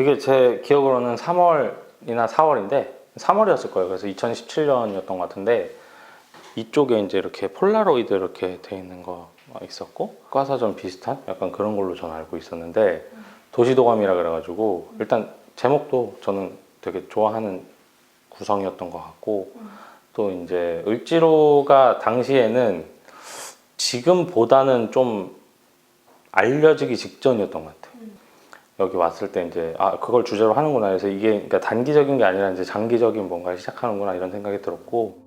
이게 제 기억으로는 3월이나 4월인데 3월이었을 거예요. 그래서 2017년이었던 것 같은데 이쪽에 이제 이렇게 폴라로이드 이렇게 돼 있는 거 있었고 과사전 비슷한 약간 그런 걸로 저는 알고 있었는데 도시도감이라 그래가지고 일단 제목도 저는 되게 좋아하는 구성이었던 것 같고 또 이제 을지로가 당시에는 지금보다는 좀 알려지기 직전이었던 것 같아요. 여기 왔을 때 이제 그걸 주제로 하는구나 해서 이게 그러니까 단기적인 게 아니라 이제 장기적인 뭔가를 시작하는구나 이런 생각이 들었고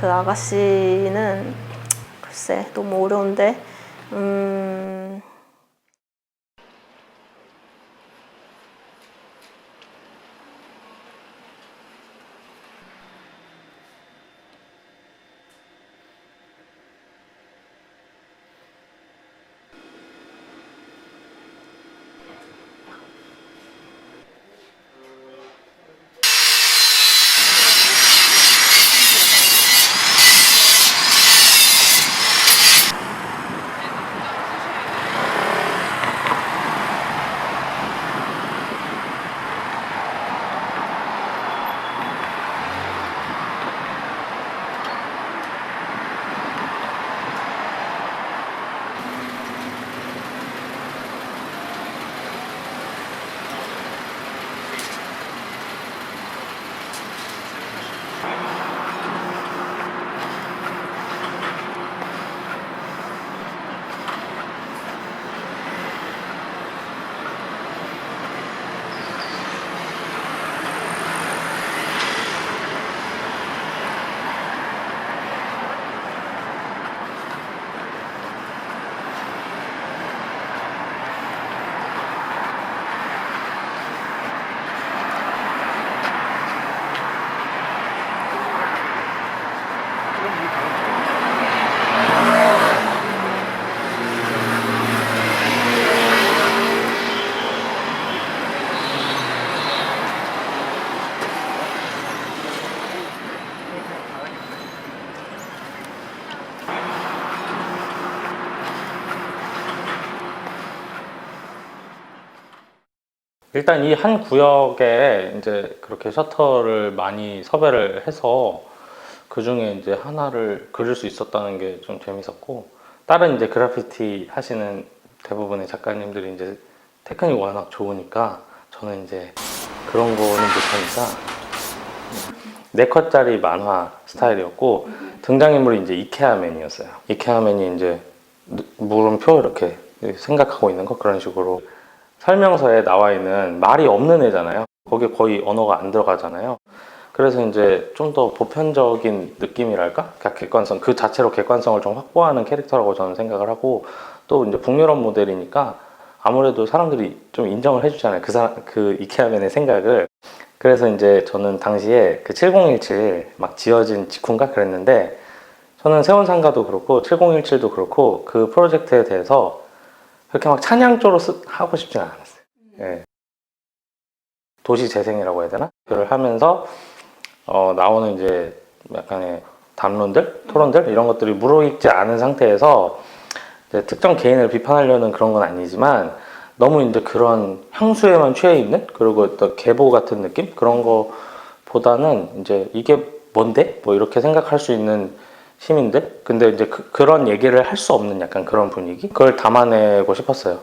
그 아가씨는 글쎄 너무 어려운데 일단 이 한 구역에 이제 그렇게 셔터를 많이 섭외를 해서 그 중에 이제 하나를 그릴 수 있었다는 게 좀 재밌었고 다른 이제 그래피티 하시는 대부분의 작가님들이 이제 테크닉이 워낙 좋으니까 저는 이제 그런 거는 못하니까 4컷짜리 만화 스타일이었고 등장인물이 이제 이케아맨이었어요. 이케아맨이 이제 물음표 이렇게 생각하고 있는 거 그런 식으로 설명서에 나와 있는 말이 없는 애잖아요. 거기에 거의 언어가 안 들어가잖아요. 그래서 이제 좀 더 보편적인 느낌이랄까? 그러니까 객관성, 그 자체로 객관성을 좀 확보하는 캐릭터라고 저는 생각을 하고 또 이제 북유럽 모델이니까 아무래도 사람들이 좀 인정을 해주잖아요. 그 이케아맨의 생각을. 그래서 이제 저는 당시에 그 7017 막 지어진 직후인가 그랬는데 저는 세운상가도 그렇고 7017도 그렇고 그 프로젝트에 대해서 그렇게 막 찬양조로 하고 싶지는 않았어요. 예. 도시 재생이라고 해야 되나? 그걸 하면서 나오는 이제 약간의 담론들, 토론들 이런 것들이 무르익지 않은 상태에서 이제 특정 개인을 비판하려는 그런 건 아니지만 너무 이제 그런 향수에만 취해 있는 그리고 어떤 계보 같은 느낌 그런 거보다는 이제 이게 뭔데? 뭐 이렇게 생각할 수 있는 시민들? 근데 이제 그런 얘기를 할 수 없는 약간 그런 분위기? 그걸 담아내고 싶었어요.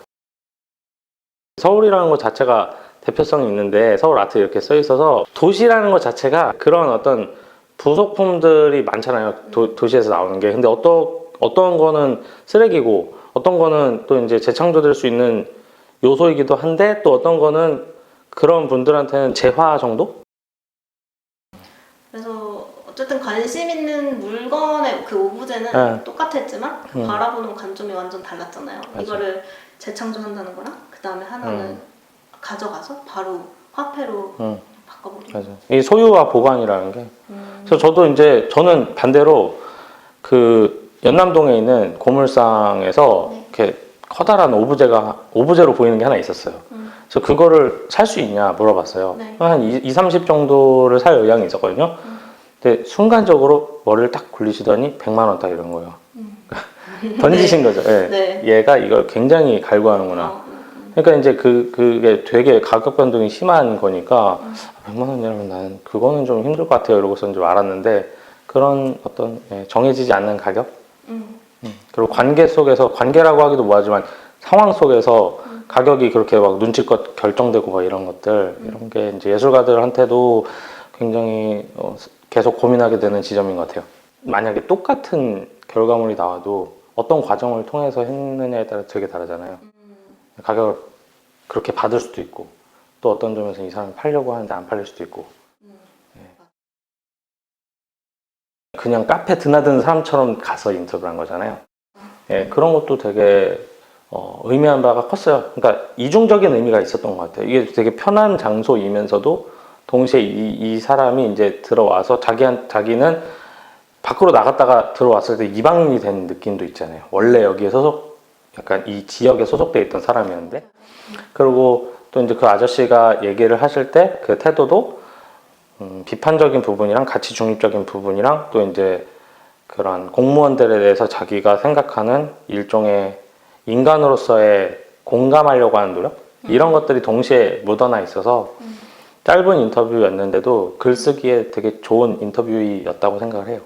서울이라는 것 자체가 대표성이 있는데 서울 아트 이렇게 써 있어서 도시라는 것 자체가 그런 어떤 부속품들이 많잖아요. 도시에서 나오는 게. 근데 어떤 거는 쓰레기고 어떤 거는 또 이제 재창조될 수 있는 요소이기도 한데 또 어떤 거는 그런 분들한테는 재화 정도? 그래서 어쨌든 관심 있는 물건의 그 오브제는 네. 똑같았지만 그 바라보는 관점이 완전 달랐잖아요. 맞아. 이거를 재창조한다는 거랑 그 다음에 하나는 가져가서 바로 화폐로 바꿔버리는 맞아. 이 소유와 보관이라는 게. 그래서 저도 이제 저는 반대로 그 연남동에 있는 고물상에서 네. 이렇게 커다란 오브제로 보이는 게 하나 있었어요. 그래서 그거를 살 수 있냐 물어봤어요. 네. 한 2, 30 정도를 살 의향이 있었거든요. 근데 순간적으로 머리를 딱 굴리시더니 100만 원 딱 이런 거예요. 던지신 거죠. 예. 네. 얘가 이걸 굉장히 갈구하는구나. 그러니까 이제 그게 되게 가격 변동이 심한 거니까 100만 원이라면 나는 그거는 좀 힘들 것 같아요. 이러고서 좀 알았는데 그런 어떤 정해지지 않는 가격? 그리고 관계 속에서 관계라고 하기도 뭐하지만 상황 속에서 가격이 그렇게 막 눈치껏 결정되고 막 이런 것들 이런 게 이제 예술가들한테도 굉장히 계속 고민하게 되는 지점인 것 같아요. 만약에 똑같은 결과물이 나와도 어떤 과정을 통해서 했느냐에 따라 되게 다르잖아요. 가격을 그렇게 받을 수도 있고 또 어떤 점에서 이 사람이 팔려고 하는데 안 팔릴 수도 있고 그냥 카페 드나드는 사람처럼 가서 인터뷰를 한 거잖아요. 예, 그런 것도 되게 의미한 바가 컸어요. 그러니까 이중적인 의미가 있었던 것 같아요. 이게 되게 편한 장소이면서도 동시에 이 사람이 이제 들어와서 자기는 밖으로 나갔다가 들어왔을 때 이방인이 된 느낌도 있잖아요. 원래 여기에 약간 이 지역에 소속돼 있던 사람이었는데 그리고 또 이제 그 아저씨가 얘기를 하실 때 그 태도도 비판적인 부분이랑 가치 중립적인 부분이랑 또 이제 그런 공무원들에 대해서 자기가 생각하는 일종의 인간으로서의 공감하려고 하는 노력 이런 것들이 동시에 묻어나 있어서 짧은 인터뷰였는데도 글쓰기에 되게 좋은 인터뷰였다고 생각을 해요.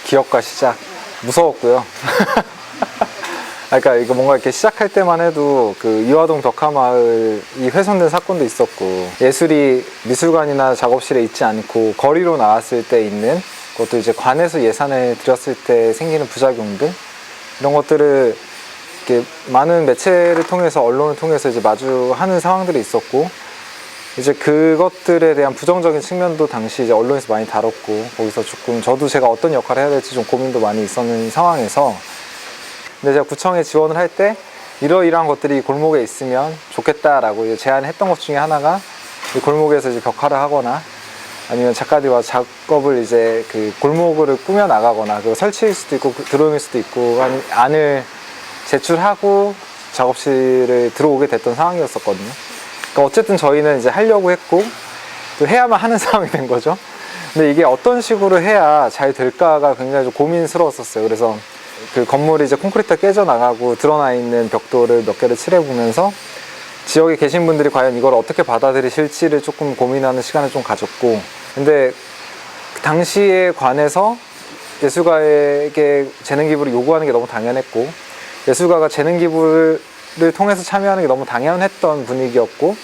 기억과 시작 무서웠고요. 그러니까 이거 뭔가 이렇게 시작할 때만 해도 그 이화동 벽화마을이 훼손된 사건도 있었고, 예술이 미술관이나 작업실에 있지 않고 거리로 나왔을 때 있는, 그것도 이제 관에서 예산을 들였을 때 생기는 부작용들, 이런 것들을 이렇게 많은 매체를 통해서, 언론을 통해서 이제 마주하는 상황들이 있었고, 이제 그것들에 대한 부정적인 측면도 당시 이제 언론에서 많이 다뤘고, 거기서 조금 저도 제가 어떤 역할을 해야 될지 좀 고민도 많이 있었는 상황에서, 근데 제가 구청에 지원을 할 때 이러이러한 것들이 골목에 있으면 좋겠다라고 이제 제안을 했던 것 중에 하나가, 이 골목에서 이제 벽화를 하거나 아니면 작가들과 작업을 이제 그 골목을 꾸며 나가거나, 그리고 설치일 수도 있고 드로잉일 수도 있고, 안을 제출하고 작업실을 들어오게 됐던 상황이었었거든요. 그러니까 어쨌든 저희는 이제 하려고 했고 또 해야만 하는 상황이 된 거죠. 근데 이게 어떤 식으로 해야 잘 될까가 굉장히 좀 고민스러웠었어요. 그래서 그 건물이 이제 콘크리트가 깨져나가고 드러나 있는 벽돌을 몇 개를 칠해보면서 지역에 계신 분들이 과연 이걸 어떻게 받아들이실지를 조금 고민하는 시간을 좀 가졌고, 근데 그 당시에 관해서 예술가에게 재능 기부를 요구하는 게 너무 당연했고, 예술가가 재능 기부를 통해서 참여하는 게 너무 당연했던 분위기였고,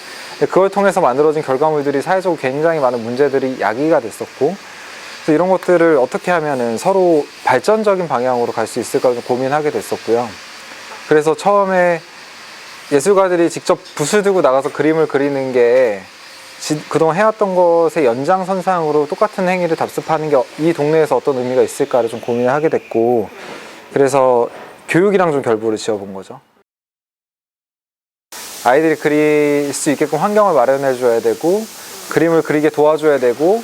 그걸 통해서 만들어진 결과물들이 사회적으로 굉장히 많은 문제들이 야기가 됐었고, 그래서 이런 것들을 어떻게 하면은 서로 발전적인 방향으로 갈 수 있을까 좀 고민하게 됐었고요. 그래서 처음에 예술가들이 직접 붓을 들고 나가서 그림을 그리는 게 그동안 해왔던 것의 연장선상으로 똑같은 행위를 답습하는 게 이 동네에서 어떤 의미가 있을까를 좀 고민을 하게 됐고, 그래서 교육이랑 좀 결부를 지어본 거죠. 아이들이 그릴 수 있게끔 환경을 마련해 줘야 되고, 그림을 그리게 도와줘야 되고,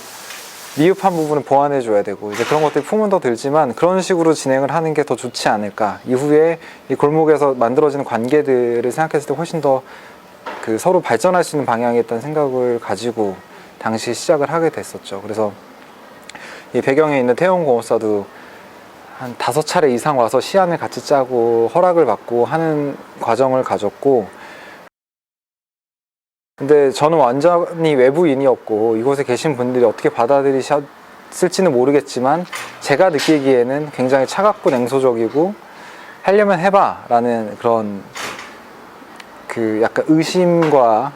미흡한 부분을 보완해 줘야 되고, 이제 그런 것들이 품은 더 들지만 그런 식으로 진행을 하는 게 더 좋지 않을까, 이후에 이 골목에서 만들어지는 관계들을 생각했을 때 훨씬 더 그 서로 발전할 수 있는 방향이었다는 생각을 가지고 당시 시작을 하게 됐었죠. 그래서 이 배경에 있는 태원공업사도 한 5차례 이상 와서 시안을 같이 짜고 허락을 받고 하는 과정을 가졌고, 근데 저는 완전히 외부인이었고 이곳에 계신 분들이 어떻게 받아들이셨을지는 모르겠지만, 제가 느끼기에는 굉장히 차갑고 냉소적이고 하려면 해봐 라는 그런 그 약간 의심과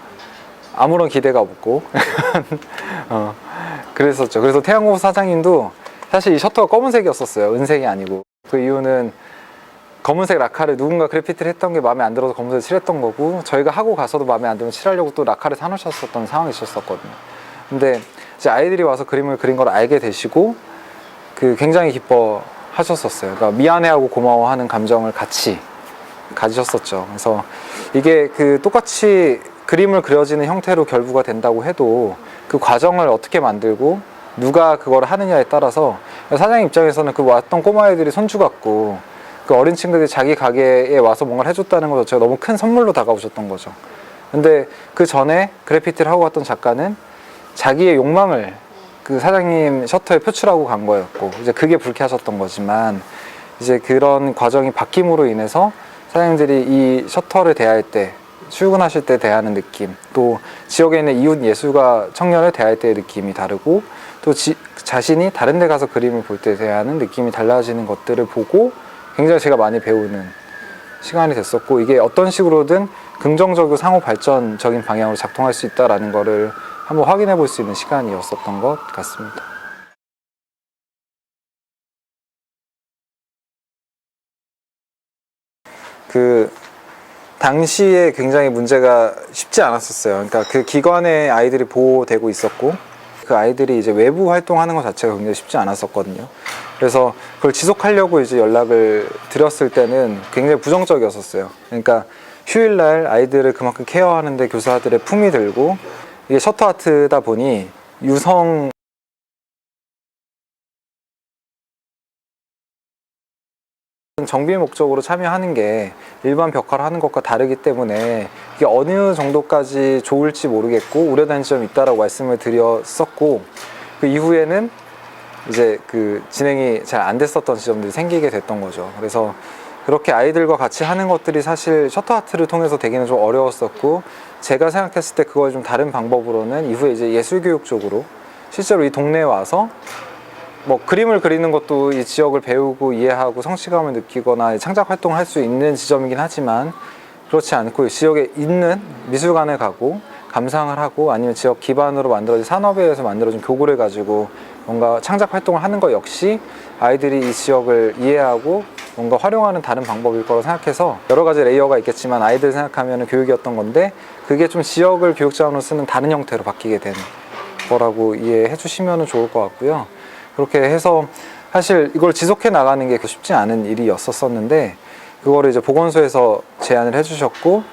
아무런 기대가 없고 그랬었죠. 그래서 태양공업 사장님도 사실 이 셔터가 검은색이었었어요. 은색이 아니고. 그 이유는 검은색 라카를 누군가 그래피티를 했던 게 마음에 안 들어서 검은색 칠했던 거고, 저희가 하고 가서도 마음에 안 들면 칠하려고 또 라카를 사놓으셨었던 상황이 있었거든요. 근데 이제 아이들이 와서 그림을 그린 걸 알게 되시고 그 굉장히 기뻐하셨었어요. 그러니까 미안해하고 고마워하는 감정을 같이 가지셨었죠. 그래서 이게 그 똑같이 그림을 그려지는 형태로 결부가 된다고 해도 그 과정을 어떻게 만들고 누가 그걸 하느냐에 따라서, 사장님 입장에서는 그 왔던 꼬마애들이 손주 같고 그 어린 친구들이 자기 가게에 와서 뭔가를 해줬다는 것 자체가 너무 큰 선물로 다가오셨던 거죠. 근데 그 전에 그래피티를 하고 왔던 작가는 자기의 욕망을 그 사장님 셔터에 표출하고 간 거였고, 이제 그게 불쾌하셨던 거지만, 이제 그런 과정이 바뀜으로 인해서 사장님들이 이 셔터를 대할 때, 출근하실 때 대하는 느낌, 또 지역에 있는 이웃 예술가 청년을 대할 때의 느낌이 다르고, 또 자신이 다른 데 가서 그림을 볼 때 대하는 느낌이 달라지는 것들을 보고 굉장히 제가 많이 배우는 시간이 됐었고, 이게 어떤 식으로든 긍정적이고 상호 발전적인 방향으로 작동할 수 있다는 거를 한번 확인해 볼 수 있는 시간이었었던 것 같습니다. 그 당시에 굉장히 문제가 쉽지 않았었어요. 그러니까 그 기관에 아이들이 보호되고 있었고, 그 아이들이 이제 외부 활동하는 것 자체가 굉장히 쉽지 않았었거든요. 그래서 그걸 지속하려고 이제 연락을 드렸을 때는 굉장히 부정적이었었어요. 그러니까 휴일날 아이들을 그만큼 케어하는데 교사들의 품이 들고, 이게 셔터 아트다 보니 유성 정비 목적으로 참여하는 게 일반 벽화를 하는 것과 다르기 때문에 이게 어느 정도까지 좋을지 모르겠고 우려되는 점이 있다라고 말씀을 드렸었고, 그 이후에는 이제 그 진행이 잘 안 됐었던 지점들이 생기게 됐던 거죠. 그래서 그렇게 아이들과 같이 하는 것들이 사실 셔터 아트를 통해서 되기는 좀 어려웠었고, 제가 생각했을 때 그걸 좀 다른 방법으로는 이후에 이제 예술교육 쪽으로 실제로 이 동네에 와서 뭐 그림을 그리는 것도 이 지역을 배우고 이해하고 성취감을 느끼거나 창작 활동을 할 수 있는 지점이긴 하지만 그렇지 않고 이 지역에 있는 미술관에 가고 감상을 하고 아니면 지역 기반으로 만들어진 산업에 의해서 만들어진 교구를 가지고 뭔가 창작 활동을 하는 것 역시 아이들이 이 지역을 이해하고 뭔가 활용하는 다른 방법일 거라고 생각해서 여러 가지 레이어가 있겠지만 아이들 생각하면 교육이었던 건데 그게 좀 지역을 교육자원으로 쓰는 다른 형태로 바뀌게 된 거라고 이해해 주시면 좋을 것 같고요. 그렇게 해서 사실 이걸 지속해 나가는 게 쉽지 않은 일이었었는데 그거를 이제 보건소에서 제안을 해주셨고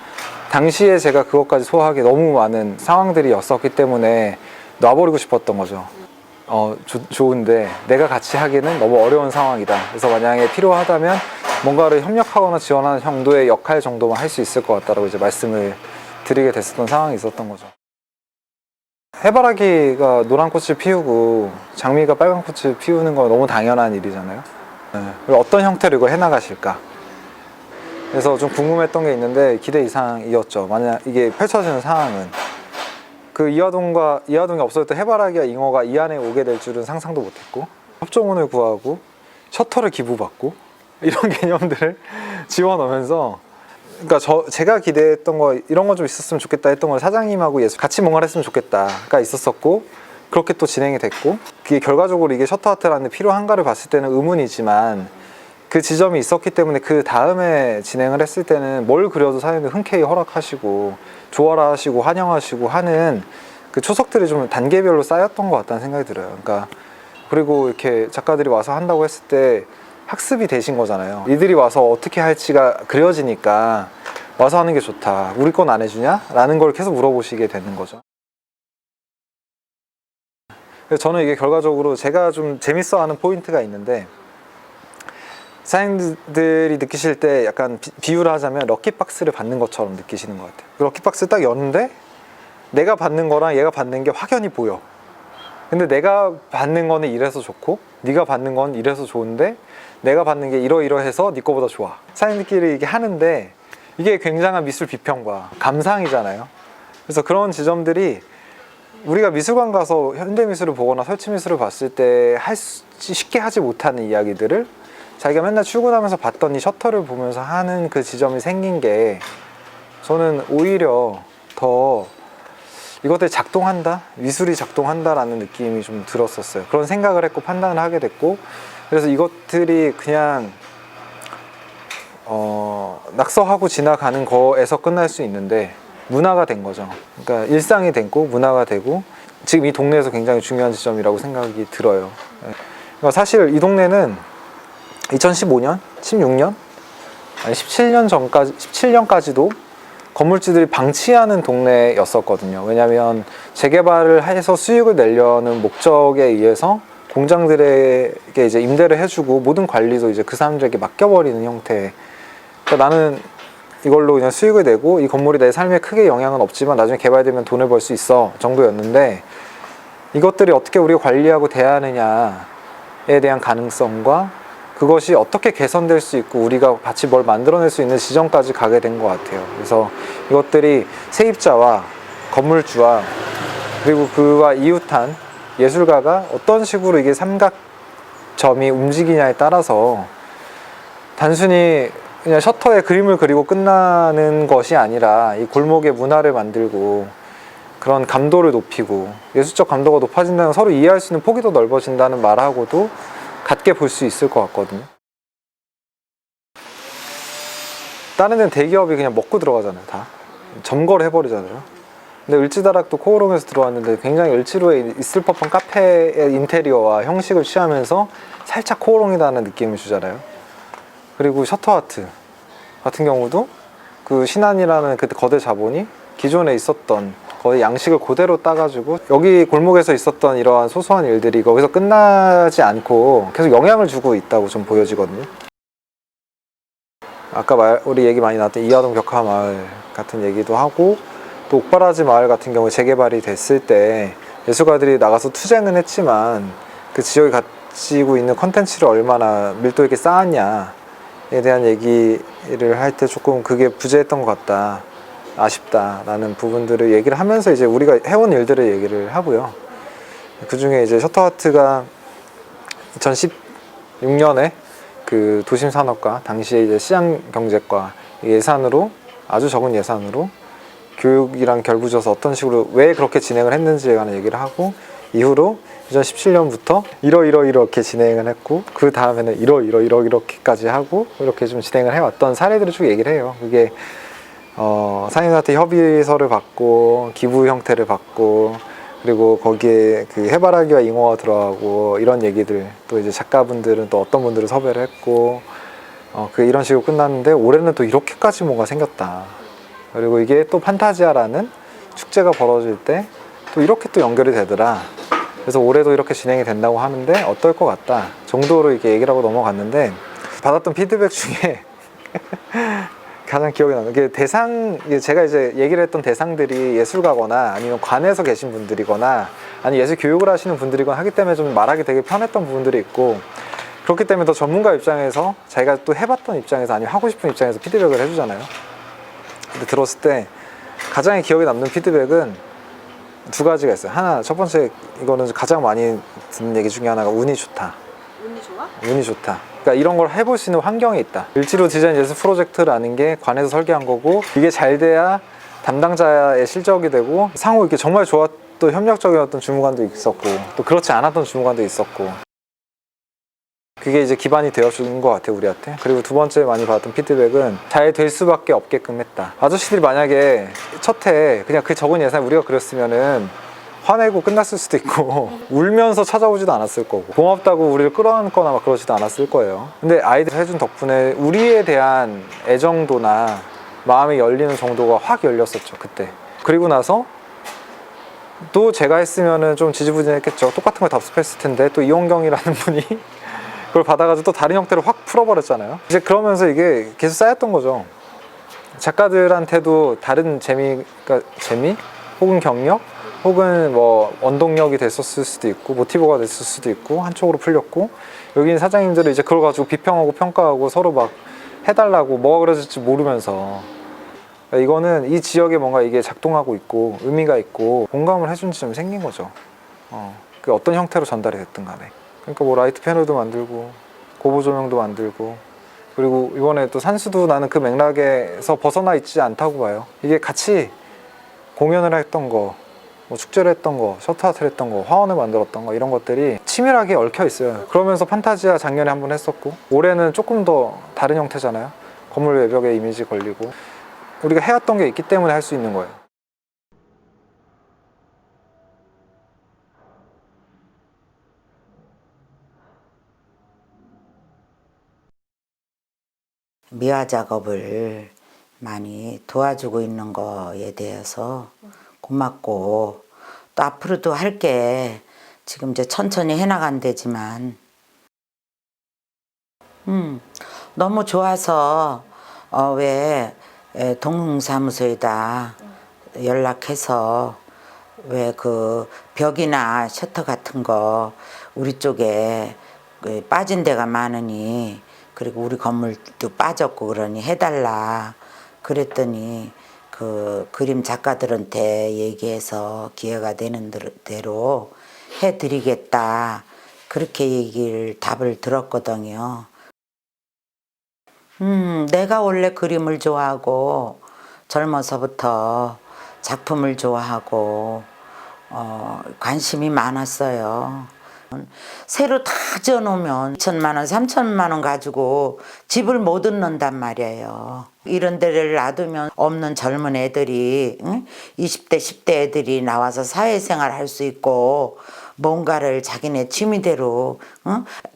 당시에 제가 그것까지 소화하기 너무 많은 상황들이 었었기 때문에 놔버리고 싶었던 거죠. 좋은데 내가 같이 하기는 너무 어려운 상황이다. 그래서 만약에 필요하다면 뭔가를 협력하거나 지원하는 정도의 역할 정도만 할 수 있을 것 같다라고 이제 말씀을 드리게 됐었던 상황이 있었던 거죠. 해바라기가 노란 꽃을 피우고 장미가 빨간 꽃을 피우는 건 너무 당연한 일이잖아요. 네. 어떤 형태로 이걸 해나가실까? 그래서 좀 궁금했던 게 있는데 기대 이상이었죠. 만약 이게 펼쳐지는 상황은 그 이화동이 없어졌던 해바라기와 잉어가 이 안에 오게 될 줄은 상상도 못했고 협조문을 구하고 셔터를 기부받고 이런 개념들을 지원하면서 그러니까 제가 기대했던 거 이런 거 좀 있었으면 좋겠다 했던 건 사장님하고 같이 뭔가를 했으면 좋겠다가 있었었고 그렇게 또 진행이 됐고 그게 결과적으로 이게 셔터 아트라는 데 필요한가를 봤을 때는 의문이지만 그 지점이 있었기 때문에 그 다음에 진행을 했을 때는 뭘 그려도 사장님이 흔쾌히 허락하시고 좋아라 하시고 환영하시고 하는 그 초석들이 좀 단계별로 쌓였던 것 같다는 생각이 들어요. 그러니까 그리고 이렇게 작가들이 와서 한다고 했을 때 학습이 되신 거잖아요. 이들이 와서 어떻게 할지가 그려지니까 와서 하는 게 좋다. 우리 건 안 해주냐? 라는 걸 계속 물어보시게 되는 거죠. 그래서 저는 이게 결과적으로 제가 좀 재밌어하는 포인트가 있는데 사장님들이 느끼실 때 약간 비유를 하자면 럭키박스를 받는 것처럼 느끼시는 것 같아요. 그 럭키박스 딱 여는데 내가 받는 거랑 얘가 받는 게 확연히 보여. 근데 내가 받는 거는 이래서 좋고 네가 받는 건 이래서 좋은데 내가 받는 게 이러이러해서 네 거보다 좋아. 사장님들끼리 이게 하는데 이게 굉장한 미술 비평과 감상이잖아요. 그래서 그런 지점들이 우리가 미술관 가서 현대미술을 보거나 설치미술을 봤을 때 쉽게 하지 못하는 이야기들을 자기가 맨날 출근하면서 봤던 이 셔터를 보면서 하는 그 지점이 생긴 게 저는 오히려 더 이것들이 작동한다? 미술이 작동한다라는 느낌이 좀 들었었어요. 그런 생각을 했고 판단을 하게 됐고 그래서 이것들이 그냥 낙서하고 지나가는 거에서 끝날 수 있는데 문화가 된 거죠. 그러니까 일상이 됐고 문화가 되고 지금 이 동네에서 굉장히 중요한 지점이라고 생각이 들어요. 그러니까 사실 이 동네는 2015년, 16년, 아니 17년까지도 건물주들이 방치하는 동네였었거든요. 왜냐하면 재개발을 해서 수익을 내려는 목적에 의해서 공장들에게 이제 임대를 해주고 모든 관리도 이제 그 사람들에게 맡겨버리는 형태. 그러니까 나는 이걸로 그냥 수익을 내고 이 건물이 내 삶에 크게 영향은 없지만 나중에 개발되면 돈을 벌 수 있어 정도였는데 이것들이 어떻게 우리가 관리하고 대하느냐에 대한 가능성과 그것이 어떻게 개선될 수 있고 우리가 같이 뭘 만들어낼 수 있는 지점까지 가게 된 것 같아요. 그래서 이것들이 세입자와 건물주와 그리고 그와 이웃한 예술가가 어떤 식으로 이게 삼각점이 움직이냐에 따라서 단순히 그냥 셔터에 그림을 그리고 끝나는 것이 아니라 이 골목의 문화를 만들고 그런 감도를 높이고 예술적 감도가 높아진다는 서로 이해할 수 있는 폭이 더 넓어진다는 말하고도 같게 볼 수 있을 것 같거든요. 다른 데는 대기업이 그냥 먹고 들어가잖아요. 다 점거를 해버리잖아요. 근데 을지다락도 코오롱에서 들어왔는데 굉장히 을지로에 있을 법한 카페의 인테리어와 형식을 취하면서 살짝 코오롱이라는 느낌을 주잖아요. 그리고 셔터아트 같은 경우도 그 신한이라는 그 거대 자본이 기존에 있었던 거의 양식을 그대로 따가지고 여기 골목에서 있었던 이러한 소소한 일들이 거기서 끝나지 않고 계속 영향을 주고 있다고 좀 보여지거든요. 아까 우리 얘기 많이 나왔던 이화동 벽화 마을 같은 얘기도 하고 또 옥바라지 마을 같은 경우에 재개발이 됐을 때 예술가들이 나가서 투쟁은 했지만 그 지역이 가지고 있는 컨텐츠를 얼마나 밀도 있게 쌓았냐에 대한 얘기를 할 때 조금 그게 부재했던 것 같다. 아쉽다라는 부분들을 얘기를 하면서 이제 우리가 해온 일들을 얘기를 하고요. 그 중에 이제 셔터 아트가 2016년에 그 도심산업과 당시에 이제 시장경제과 예산으로 아주 적은 예산으로 교육이랑 결부져서 어떤 식으로 왜 그렇게 진행을 했는지에 관한 얘기를 하고 이후로 2017년부터 이렇게 진행을 했고 그 다음에는 이렇게까지 하고 이렇게 좀 진행을 해왔던 사례들을 쭉 얘기를 해요. 그게 상인한테 협의서를 받고 기부 형태를 받고 그리고 거기에 그 해바라기와 잉어가 들어가고 이런 얘기들 또 이제 작가분들은 또 어떤 분들을 섭외를 했고 그 이런 식으로 끝났는데 올해는 또 이렇게까지 뭔가 생겼다. 그리고 이게 또 판타지아라는 축제가 벌어질 때 또 이렇게 또 연결이 되더라. 그래서 올해도 이렇게 진행이 된다고 하는데 어떨 것 같다 정도로 이렇게 얘기를 하고 넘어갔는데 받았던 피드백 중에 가장 기억에 남는 게 제가 이제 얘기를 했던 대상들이 예술가거나 아니면 관에서 계신 분들이거나 아니 예술 교육을 하시는 분들이거나 하기 때문에 좀 말하기 되게 편했던 부분들이 있고 그렇기 때문에 더 전문가 입장에서 자기가 또 해봤던 입장에서 아니면 하고 싶은 입장에서 피드백을 해주잖아요. 근데 들었을 때 가장 기억에 남는 피드백은 두 가지가 있어요. 하나, 첫 번째 이거는 가장 많이 듣는 얘기 중에 하나가 운이 좋다. 운이 좋아? 운이 좋다. 그러니까 이런 걸 해볼 수 있는 환경이 있다. 일지로 디자인 예술 프로젝트라는 게 관에서 설계한 거고 이게 잘 돼야 담당자의 실적이 되고 상호 이렇게 정말 좋았던 협력적이었던 주무관도 있었고 또 그렇지 않았던 주무관도 있었고 그게 이제 기반이 되어주는 것 같아요 우리한테. 그리고 두 번째 많이 받았던 피드백은 잘 될 수밖에 없게끔 했다. 아저씨들이 만약에 첫해 그냥 그 적은 예산 우리가 그렸으면은 화내고 끝났을 수도 있고 울면서 찾아오지도 않았을 거고 고맙다고 우리를 끌어안거나 막 그러지도 않았을 거예요. 근데 아이들 해준 덕분에 우리에 대한 애정도나 마음이 열리는 정도가 확 열렸었죠 그때. 그리고 나서 또 제가 했으면은 좀 지지부진했겠죠. 똑같은 걸 답습했을 텐데 또 이용경이라는 분이 그걸 받아가지고 또 다른 형태로 확 풀어버렸잖아요. 이제 그러면서 이게 계속 쌓였던 거죠. 작가들한테도 다른 재미 혹은 경력 혹은 뭐 원동력이 됐었을 수도 있고 모티브가 됐을 수도 있고 한쪽으로 풀렸고 여기 있는 사장님들은 이제 그걸 가지고 비평하고 평가하고 서로 막 해달라고 뭐가 그려질지 모르면서 이거는 이 지역에 뭔가 이게 작동하고 있고 의미가 있고 공감을 해준 지점이 생긴 거죠. 그 어떤 형태로 전달이 됐든 간에. 그러니까 뭐 라이트 패널도 만들고 고보 조명도 만들고 그리고 이번에 또 산수도 나는 그 맥락에서 벗어나 있지 않다고 봐요. 이게 같이 공연을 했던 거, 뭐 축제를 했던 거, 셔터아트를 했던 거, 화원을 만들었던 거 이런 것들이 치밀하게 얽혀 있어요. 그러면서 판타지아 작년에 한번 했었고 올해는 조금 더 다른 형태잖아요. 건물 외벽에 이미지 걸리고 우리가 해왔던 게 있기 때문에 할 수 있는 거예요. 미화 작업을 많이 도와주고 있는 거에 대해서 고맙고 또 앞으로도 할게 지금 이제 천천히 해나간대지만 너무 좋아서 왜 동흥사무소에다 연락해서 왜 그 벽이나 셔터 같은 거 우리 쪽에 빠진 데가 많으니 그리고 우리 건물도 빠졌고 그러니 해달라 그랬더니 그 그림 작가들한테 얘기해서 기회가 되는 대로 해드리겠다 그렇게 답을 들었거든요. 내가 원래 그림을 좋아하고 젊어서부터 작품을 좋아하고 관심이 많았어요. 새로 다 지어놓으면 2천만 원, 3천만 원 가지고 집을 못 얻는단 말이에요. 이런 데를 놔두면 없는 젊은 애들이 20대, 10대 애들이 나와서 사회생활 할 수 있고 뭔가를 자기네 취미대로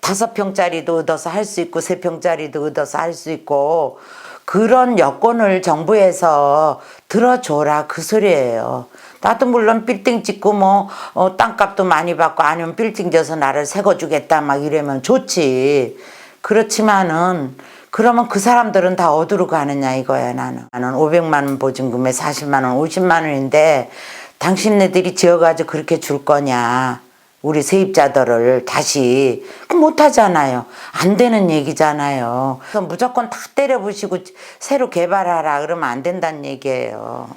5평짜리도 얻어서 할 수 있고 3평짜리도 얻어서 할 수 있고 그런 여건을 정부에서 들어줘라 그 소리예요. 나도 물론 빌딩 짓고 뭐 땅값도 많이 받고 아니면 빌딩 져서 나를 세워주겠다 막 이러면 좋지. 그렇지만은 그러면 그 사람들은 다 어디로 가느냐 이거야 나는. 나는 500만 원 보증금에 40만 원, 50만 원인데 당신네들이 지어가지고 그렇게 줄 거냐. 우리 세입자들을 다시 못하잖아요. 안 되는 얘기잖아요. 그래서 무조건 다 때려부시고 새로 개발하라 그러면 안 된다는 얘기예요.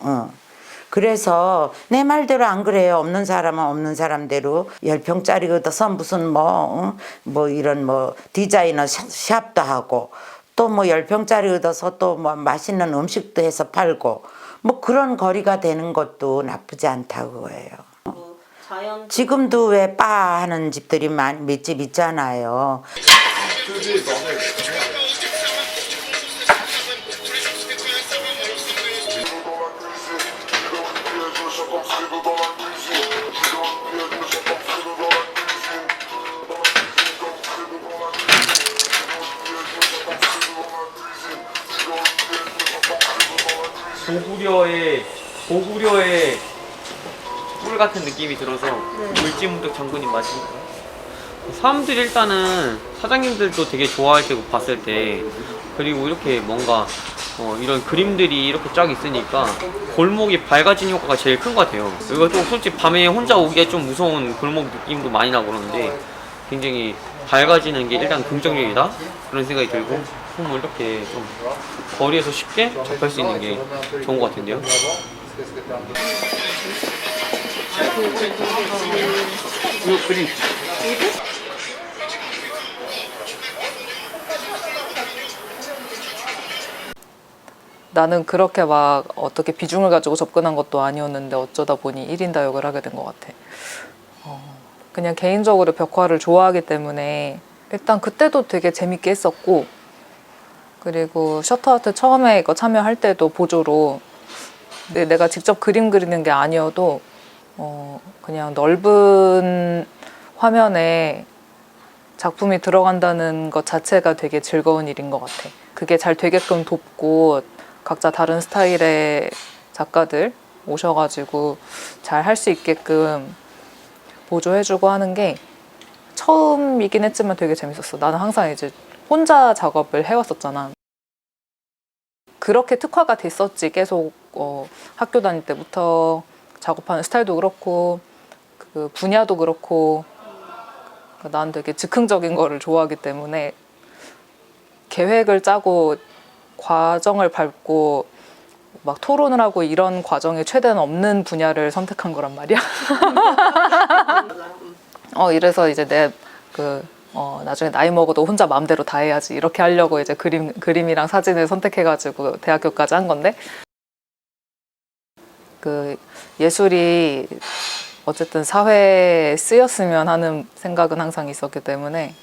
그래서 내 말대로 안 그래요. 없는 사람은 없는 사람대로 10평짜리 얻어서 무슨 뭐 이런 뭐 디자이너 샵도 하고 또 뭐 10평짜리 얻어서 또 뭐 맛있는 음식도 해서 팔고 뭐 그런 거리가 되는 것도 나쁘지 않다고 해요. 뭐 자연 지금도 왜 바 하는 집들이 몇 집 있잖아요. 고구려의 꿀 같은 느낌이 들어서 물지문득 장군님 맞으신가요? 사람들이 일단은 사장님들도 되게 좋아할 테고 봤을 때 그리고 이렇게 뭔가 이런 그림들이 이렇게 쫙 있으니까 골목이 밝아진 효과가 제일 큰 것 같아요. 이거 또 솔직히 밤에 혼자 오기에 좀 무서운 골목 느낌도 많이 나고 그러는데 굉장히 밝아지는 게 일단 긍정적이다 그런 생각이 들고 뭐 이렇게 좀 거리에서 쉽게 접할 수 있는 게 좋은 것 같은데요. 나는 그렇게 막 어떻게 비중을 가지고 접근한 것도 아니었는데 어쩌다 보니 1인 다육을 하게 된 것 같아. 그냥 개인적으로 벽화를 좋아하기 때문에 일단 그때도 되게 재밌게 했었고 그리고 셔터아트 처음에 이거 참여할 때도 보조로 내가 직접 그림 그리는 게 아니어도 그냥 넓은 화면에 작품이 들어간다는 것 자체가 되게 즐거운 일인 것 같아. 그게 잘 되게끔 돕고 각자 다른 스타일의 작가들 오셔가지고 잘 할 수 있게끔 보조해주고 하는 게 처음이긴 했지만 되게 재밌었어. 나는 항상 이제 혼자 작업을 해왔었잖아. 그렇게 특화가 됐었지. 계속 학교 다닐 때부터 작업하는 스타일도 그렇고 그 분야도 그렇고 난 되게 즉흥적인 거를 좋아하기 때문에 계획을 짜고 과정을 밟고 막 토론을 하고 이런 과정이 최대한 없는 분야를 선택한 거란 말이야. 이래서 이제 나중에 나이 먹어도 혼자 마음대로 다 해야지 이렇게 하려고 이제 그림이랑 사진을 선택해가지고 대학교까지 한 건데 그 예술이 어쨌든 사회에 쓰였으면 하는 생각은 항상 있었기 때문에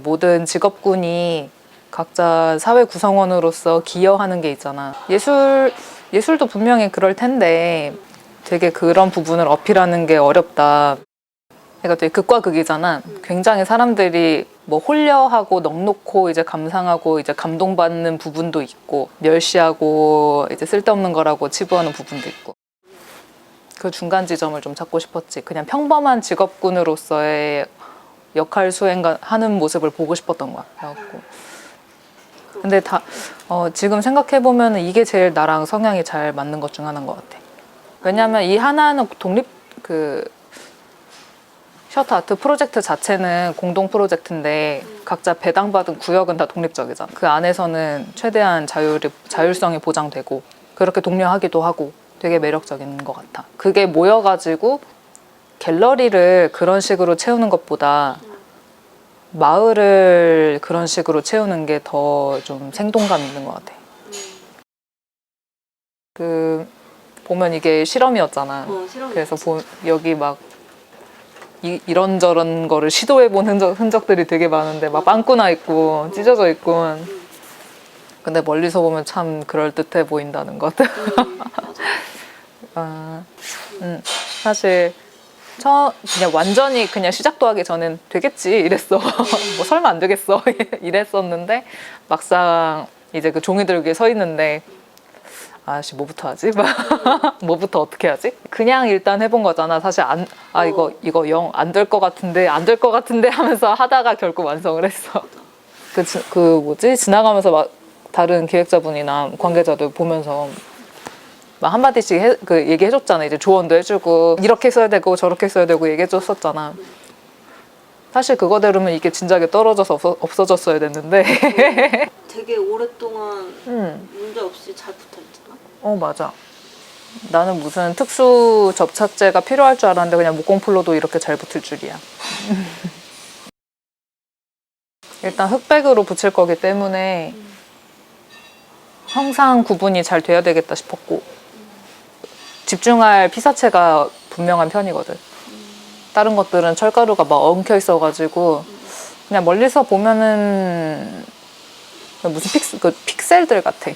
모든 직업군이 각자 사회 구성원으로서 기여하는 게 있잖아. 예술도 분명히 그럴 텐데 되게 그런 부분을 어필하는 게 어렵다. 그러니까 되게 극과 극이잖아. 굉장히 사람들이 뭐 홀려하고 넋놓고 이제 감상하고 이제 감동받는 부분도 있고 멸시하고 이제 쓸데없는 거라고 치부하는 부분도 있고 그 중간 지점을 좀 찾고 싶었지. 그냥 평범한 직업군으로서의 역할 수행하는 모습을 보고 싶었던 거야. 그래갖고 근데 지금 생각해보면 이게 제일 나랑 성향이 잘 맞는 것 중 하나인 것 같아. 왜냐면 이 하나는 셔터 아트 프로젝트 자체는 공동 프로젝트인데 각자 배당받은 구역은 다 독립적이잖아. 그 안에서는 최대한 자율성이 보장되고 그렇게 독려하기도 하고 되게 매력적인 것 같아. 그게 모여가지고 갤러리를 그런 식으로 채우는 것보다 마을을 그런 식으로 채우는 게 더 좀 생동감 있는 것 같아. 보면 이게 실험이었잖아. 그래서 여기 막 이런저런 거를 시도해본 흔적들이 되게 많은데 막 빵꾸나 있고 찢어져 있고 근데 멀리서 보면 참 그럴듯해 보인다는 것. 사실 그냥 완전히 그냥 시작도 하기 전엔 되겠지 이랬어. 뭐 설마 안 되겠어 이랬었는데 막상 이제 그 종이들 위에 서 있는데 아씨 뭐부터 하지? 뭐부터 어떻게 하지? 그냥 일단 해본 거잖아. 사실 이거 영 안 될 것 같은데 하면서 하다가 결국 완성을 했어. 지나가면서 막 다른 기획자분이나 관계자들 보면서 막 한마디씩 얘기해줬잖아. 이제 조언도 해주고 이렇게 써야 되고 저렇게 써야 되고 얘기해줬었잖아. 사실 그거 들으면 이게 진작에 떨어져서 없어졌어야 됐는데 되게 오랫동안 문제 없이 잘 붙어있잖아. 맞아. 나는 무슨 특수 접착제가 필요할 줄 알았는데 그냥 목공풀로도 이렇게 잘 붙을 줄이야. 일단 흑백으로 붙일 거기 때문에 형상 구분이 잘 돼야 되겠다 싶었고, 집중할 피사체가 분명한 편이거든. 다른 것들은 철가루가 막 엉켜 있어가지고 그냥 멀리서 보면은 무슨 픽셀들 같아.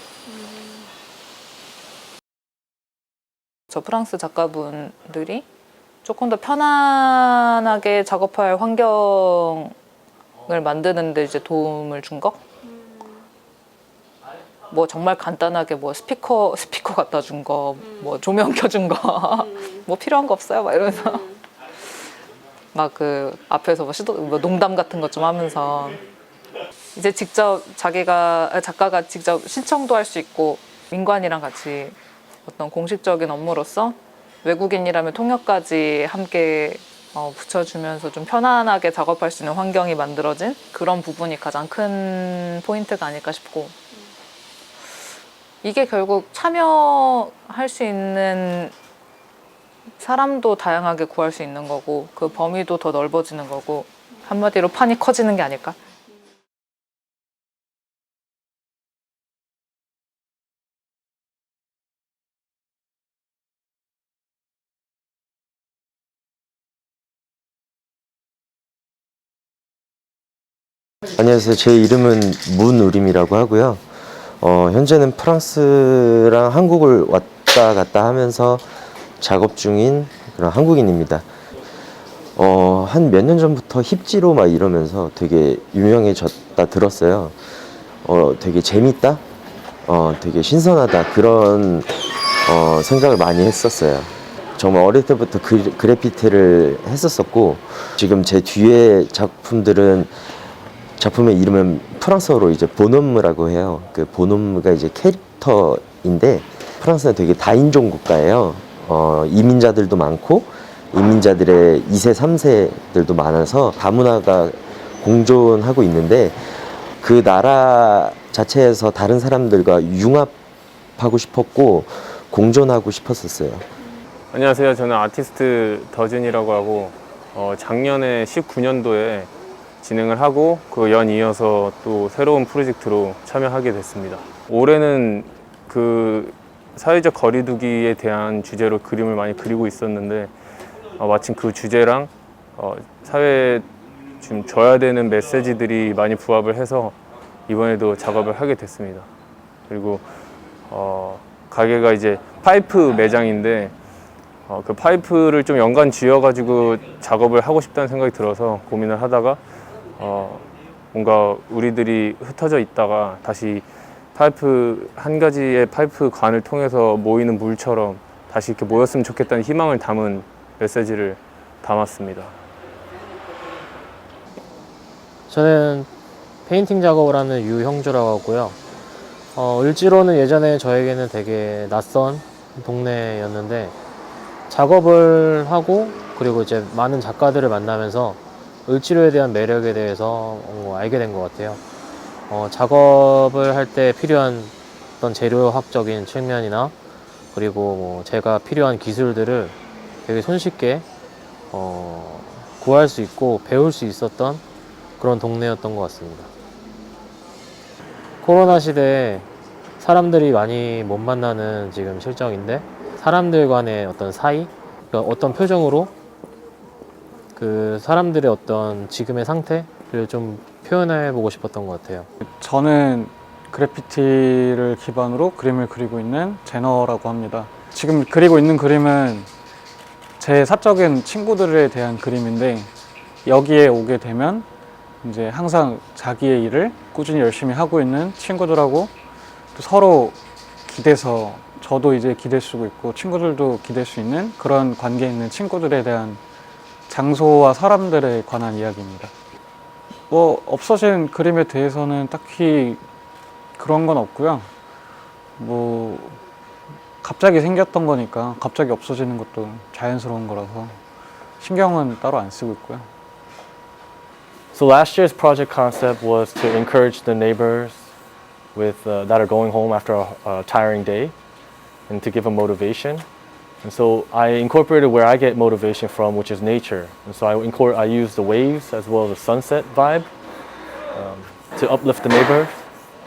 저 프랑스 작가분들이 조금 더 편안하게 작업할 환경을 만드는데 이제 도움을 준 거? 뭐 정말 간단하게 뭐 스피커 갖다 준 거, 뭐 조명 켜준 거, 뭐 필요한 거 없어요? 막 이러면서 막 그 앞에서 뭐 농담 같은 것 좀 하면서 이제 직접 작가가 직접 신청도 할 수 있고, 민관이랑 같이 어떤 공식적인 업무로서 외국인이라면 통역까지 함께 붙여주면서 좀 편안하게 작업할 수 있는 환경이 만들어진 그런 부분이 가장 큰 포인트가 아닐까 싶고, 이게 결국 참여할 수 있는 사람도 다양하게 구할 수 있는 거고, 그 범위도 더 넓어지는 거고, 한마디로 판이 커지는 게 아닐까? 안녕하세요. 제 이름은 문우림이라고 하고요. 현재는 프랑스랑 한국을 왔다 갔다 하면서 작업 중인 그런 한국인입니다. 한 몇 년 전부터 힙지로 막 이러면서 되게 유명해졌다 들었어요. 되게 재밌다? 되게 신선하다. 그런 생각을 많이 했었어요. 정말 어릴 때부터 그래피티를 했었었고, 지금 제 뒤에 작품의 이름은 프랑스어로 이제 보놈무라고 해요. 그 보놈무가 이제 캐릭터인데, 프랑스는 되게 다인종 국가예요. 이민자들도 많고 이민자들의 2세, 3세들도 많아서 다문화가 공존하고 있는데, 그 나라 자체에서 다른 사람들과 융합하고 싶었고 공존하고 싶었었어요. 안녕하세요. 저는 아티스트 더준이라고 하고 작년에 19년도에 진행을 하고 그 연이어서 또 새로운 프로젝트로 참여하게 됐습니다. 올해는 그 사회적 거리두기에 대한 주제로 그림을 많이 그리고 있었는데, 마침 그 주제랑 사회에 좀 줘야 되는 메시지들이 많이 부합을 해서 이번에도 작업을 하게 됐습니다. 그리고 가게가 이제 파이프 매장인데, 그 파이프를 좀 연관 지어가지고 작업을 하고 싶다는 생각이 들어서 고민을 하다가 뭔가 우리들이 흩어져 있다가 다시 파이프 한 가지의 파이프 관을 통해서 모이는 물처럼 다시 이렇게 모였으면 좋겠다는 희망을 담은 메시지를 담았습니다. 저는 페인팅 작업을 하는 유형주라고 하고요. 을지로는 예전에 저에게는 되게 낯선 동네였는데, 작업을 하고 그리고 이제 많은 작가들을 만나면서 을지로에 대한 매력에 대해서 알게 된 것 같아요. 작업을 할 때 필요한 어떤 재료학적인 측면이나 그리고 뭐 제가 필요한 기술들을 되게 손쉽게 구할 수 있고 배울 수 있었던 그런 동네였던 것 같습니다. 코로나 시대에 사람들이 많이 못 만나는 지금 실정인데, 사람들 간의 어떤 사이, 그러니까 어떤 표정으로 그 사람들의 어떤 지금의 상태를 좀 표현해 보고 싶었던 것 같아요. 저는 그래피티를 기반으로 그림을 그리고 있는 제너라고 합니다. 지금 그리고 있는 그림은 제 사적인 친구들에 대한 그림인데, 여기에 오게 되면 이제 항상 자기의 일을 꾸준히 열심히 하고 있는 친구들하고 또 서로 기대서, 저도 이제 기댈 수 있고 친구들도 기댈 수 있는 그런 관계에 있는 친구들에 대한 장소와 사람들에 관한 이야기입니다. 뭐 없어진 그림에 대해서는 딱히 그런 건 없고요. 뭐 갑자기 생겼던 거니까 갑자기 없어지는 것도 자연스러운 거라서 신경은 따로 안 쓰고 있고요. So last year's project concept was to encourage the neighbors that are going home after a tiring day and to give a motivation. And so I incorporated where I get motivation from, which is nature. And so I use the waves as well as the sunset vibe to uplift the neighborhood.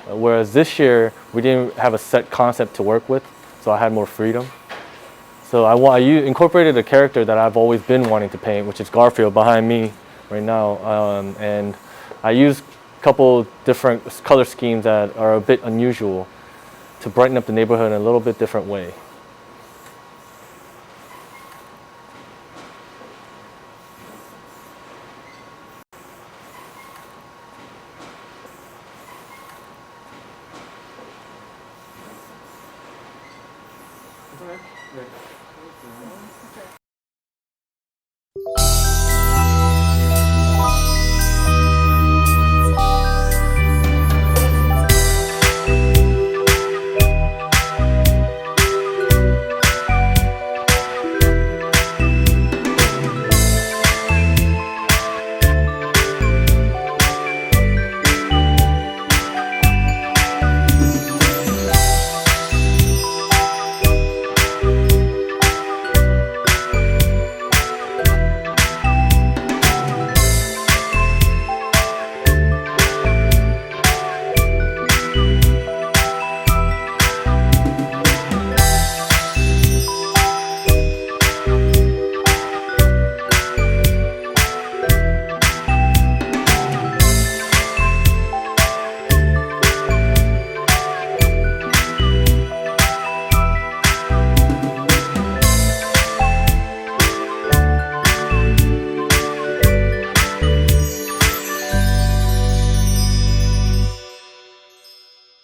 Whereas this year, we didn't have a set concept to work with, so I had more freedom. So I incorporated a character that I've always been wanting to paint, which is Garfield behind me right now. And I used a couple different color schemes that are a bit unusual to brighten up the neighborhood in a little bit different way.